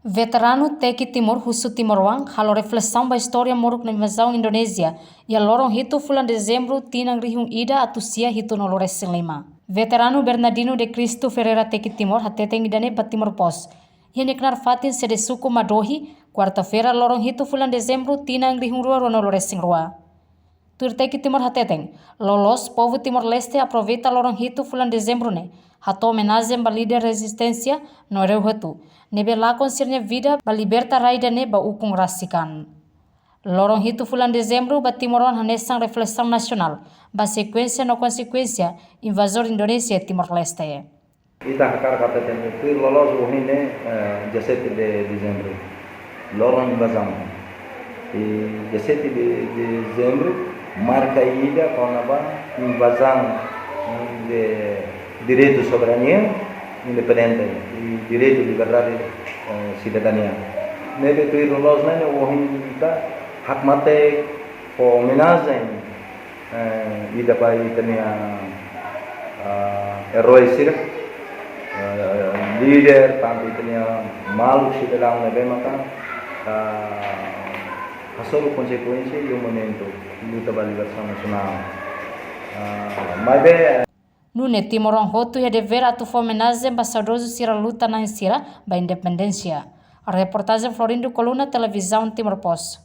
Veterano Teki Timur Husu Timor-Wang halo reflexão da história moruk na invasão Indonésia e lorong hitu fulan dezembro tinang rihung ida atusia hitu no loresin lima. Veterano Bernardino de Cristo Ferreira Teki Timor hateteng idane ba Timor Pos. Hene knar fatin sede suku Madohi quarta-feira lorong hitu fulan dezembro tinang rihung rua no loresin rua. Tur Teki Timor hateteng lolos povo Timor Leste aproveita lorong hitu fulan dezembro ne hato homenagem ba líder resistência no reu hatu. Nebe lakon sirnya vida ba liberta raida ne ba ukung rasikan. Lorong hitu fulan dezembro ba Timoron hanesang reflexão nasional ba sequência no consequência invasor Indonesia Timor Leste. Ita hakar kata itu lolos uhine 17 de dezembro. Lorong invasão. E 17 de dezembro marca a ida com a invasão de direito soberania independente e direito de liberdade cidadania. Nebe tu lolos nene wohin kita hak mate po homenagem ida pa itania herói sir líder tanto itania malu cidadão nebe maka hasolo konsekuensi yung momento luta ba libertação nacional. Mas Nune Timorong hotu ya dever atu homenagem ba saudoso sira luta na sira ba independência. A reportagem Florindo Coluna Televisão Timor Pos.